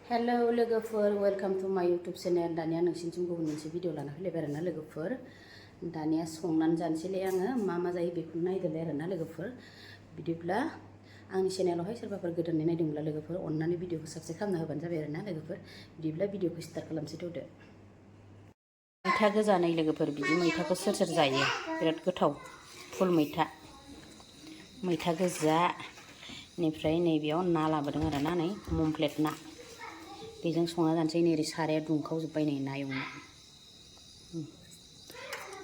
Hello लोगोफोर welcome to माय YouTube channel. दानिया नोंसिनिथिं गुबुन मोनसे भिडिअ लाना फैलायबाय आरोना लोगोफोर। दानिया संनानै जानोसैलाय आङो मा जायो बेखौनो नायदोलाय आरोना लोगोफोर। बिदिब्ला आंनि चेनेलावहाय सोरबाफोर गोदानै नायदोंब्ला लोगोफोर अननानै भिडिअखौ साबस्क्राइब खालामना होबानो जाबाय आरोना लोगोफोर। बिदिब्ला भिडिअखौ स्टार्ट खालामसै थौदो। मैथा गोजा नै लोगोफोर, बिदि मैथाखौ सोर जायो बिराद गोथाव। फुल मैथा गोजा। बेनिफ्राय नैबेयाव ना लाबोदों आरोना, नै ममप्लेट ना। बेजों संना जानोसै। नै ओरै साराया दुंखावजोब्बाय नै ना एवनो।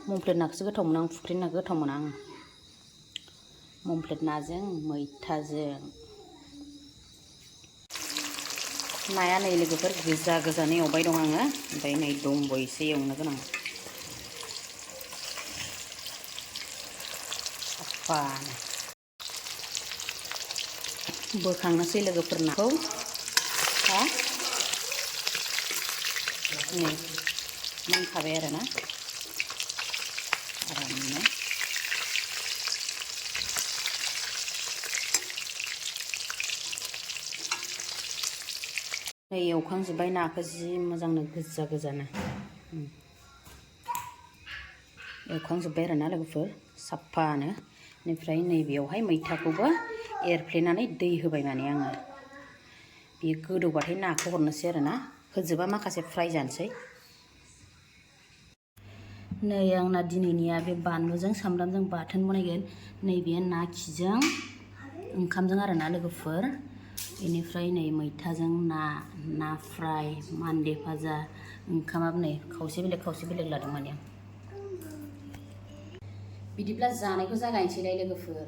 ममप्लेट नाखौसो गोथाव मोनो आं, फुख्रिनि नाखौ गोथाव मोना आं। ममप्लेट नाजों मैथाजों। नाया नै लोगोफोर गोजानो एवबाय दं आङो। ओमफ्राय नै दंबावो एसे एवनो गोनां। साफानो बोखांनोसै लोगोफोर नाखौ। नै मोनखाबाय आरोना आरामनो। नै एवखांजोब्बाय नाखौ जि मोजांनो गोजानो एवखांजोब्बाय आरोना लोगोफोर साफानो। बेनिफ्राय नैबेयावहाय मैथाखौबो एरफ्लेनानै दै होबाय माने आङो। बेयो गोदौबाथाय नाखौ हरनोसै आरोना, होजोबा माखासे फ्राय जानोसै। नै आंना दिनैनिया बे बानलुजों सामब्रामजों बाथोन बनायगोन। नैबे ना खिजों ओंखामजों आरोना लोगोफोर। बेनिफ्राय नै मैथाजों ना फ्राय, मान्दे भाजा, ओंखामाबो नै खावसे बेलेग लादों माने आं। बिदिब्ला जानायखौ जागायनोसैलाय लोगोफोर।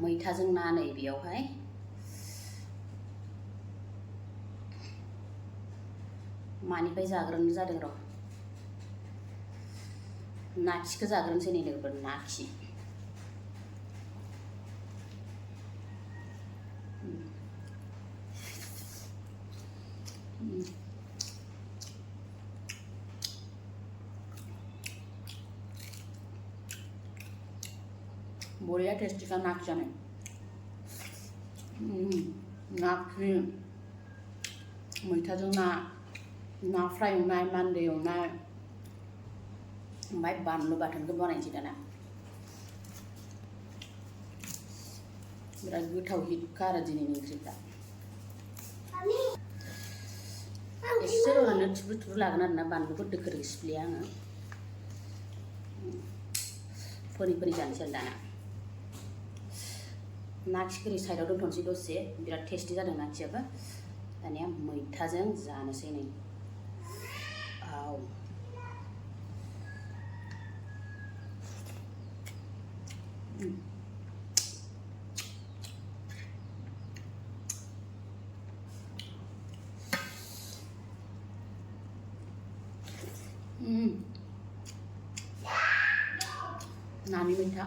मैथाजों ना नै बेयावहाय मानिफ्राय जाग्रोनो जादों र'। ना खिखौ जाग्रोनोसै नै लोगोफोर, ना खि। बरिया टेस्टी का ना खिया नहीं। ना खि, मैथाजों ना फ्राय एवनाय, मान्दे एवनाय, ओमफ्राय बानलु बाथोनखौ बनायनोसै दाना। बिराद गोथाव हिटखा आरो दिनैनि ओंख्रिफ्रा। एसेल' ओरैनो थुब्रु लागोन आरोना, बानलुखौ दोखो सिफ्लेया आङो। फोरि जानोसै आरो दाना। ना खिखौ साइडआव दोनथ'नोसै दसे। बिराद टेस्टी जादों ना खियाबो। दानिया मैथाजों जानोसै नै। आव नानि मैथा,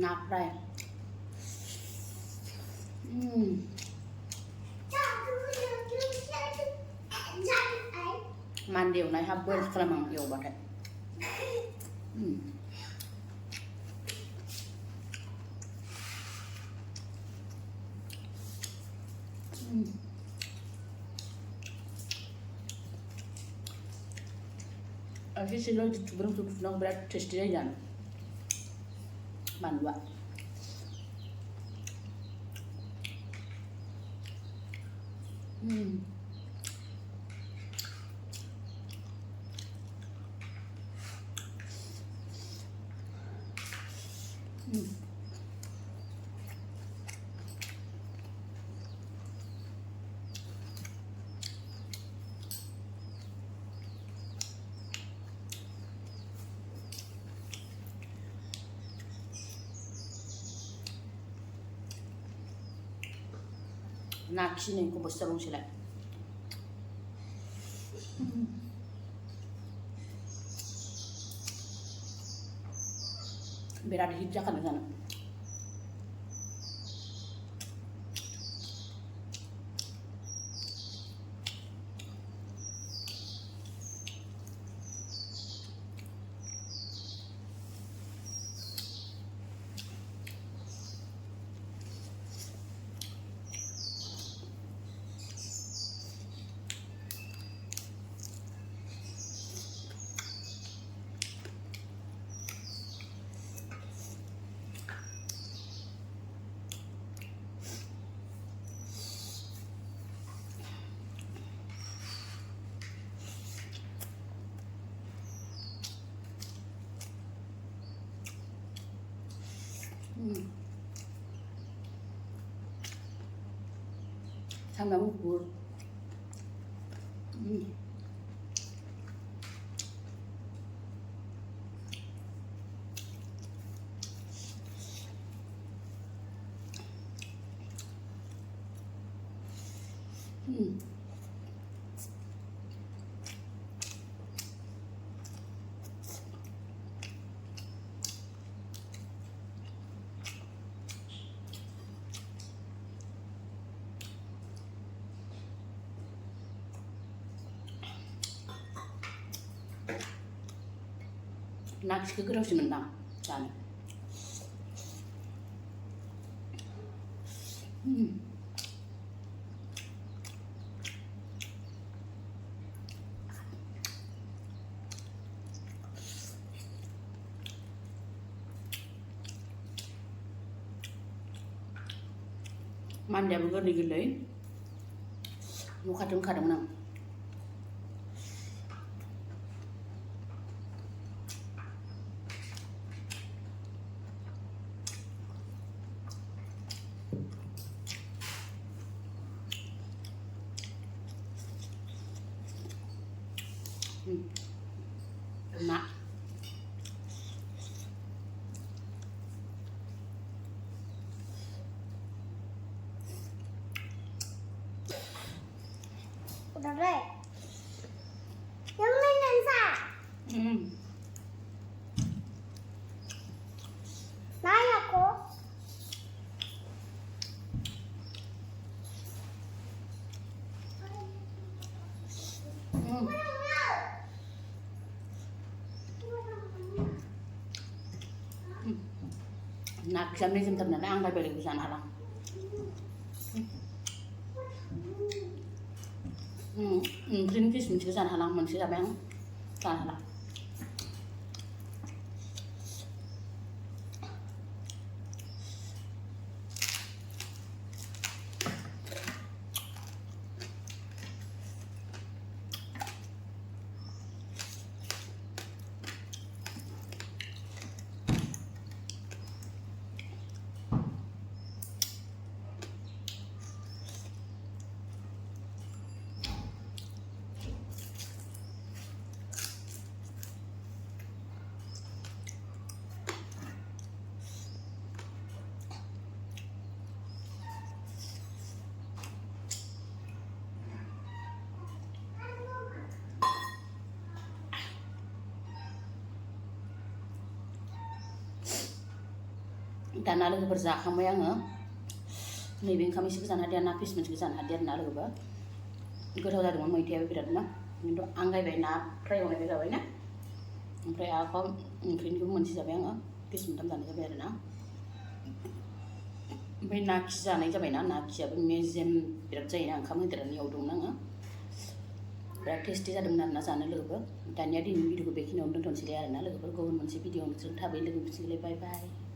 ना फ्राय। मान्दे एवनाय हाफ बयल खालामो आं एवबाथाय। एसेल' थुब्रुनाव बिराद टेस्टी जायो जानो बानलुआ। ना खिनिखौ बस्ता बुंसैलाय। बिराद हिट जाखादों जानो। Sambal gugur. Na khişki goथावसिन मोनदां जानो Mandeयाबो गोरलै गोरलै न' खाथियावनो खादोंमोन आं ना udah deh yang lain sa naik aku ना खिया मेजेमथार नालाय आं बेलेगबो जानो हाला ओंख्रिनि पिस मोनसेखौ जानो हाला मोनसे जाबाय आं जानो हाला दाना लोगोफोर जाखांबाय आङो नैबे ओंखाम एसेखौ जानो हादिया ना पिस मोनसेखौ जानो हादिया आरोना लोगोफोर गोथाव जादोंमोन मैथायाबो बिरादनो खिन्थु आंगायबाय ना फ्राय एवनायबो जाबाय ना ओमफ्राय आरो ओंख्रिनिखौबो मोनसे जाबाय आङो पिस मोनथाम जानाय जाबाय आरोना ओमफ्राय ना खि जानाय जाबायना ना खियाबो मेजेम बिराद जायोना ओंखाम होदेरनानै एवदोंमोन आङो बिराद टेस्टि जादोंमोन आरोना जानो लोगोफोर दानिया दिनैनि भिडिअखौ बेखिनियावनो दोनथ'नोसैलाय आरोना लोगोफोर गुबुन मोनसे भिडिअजों थाबै लोगो मोनसिगोनलाय बाय बाय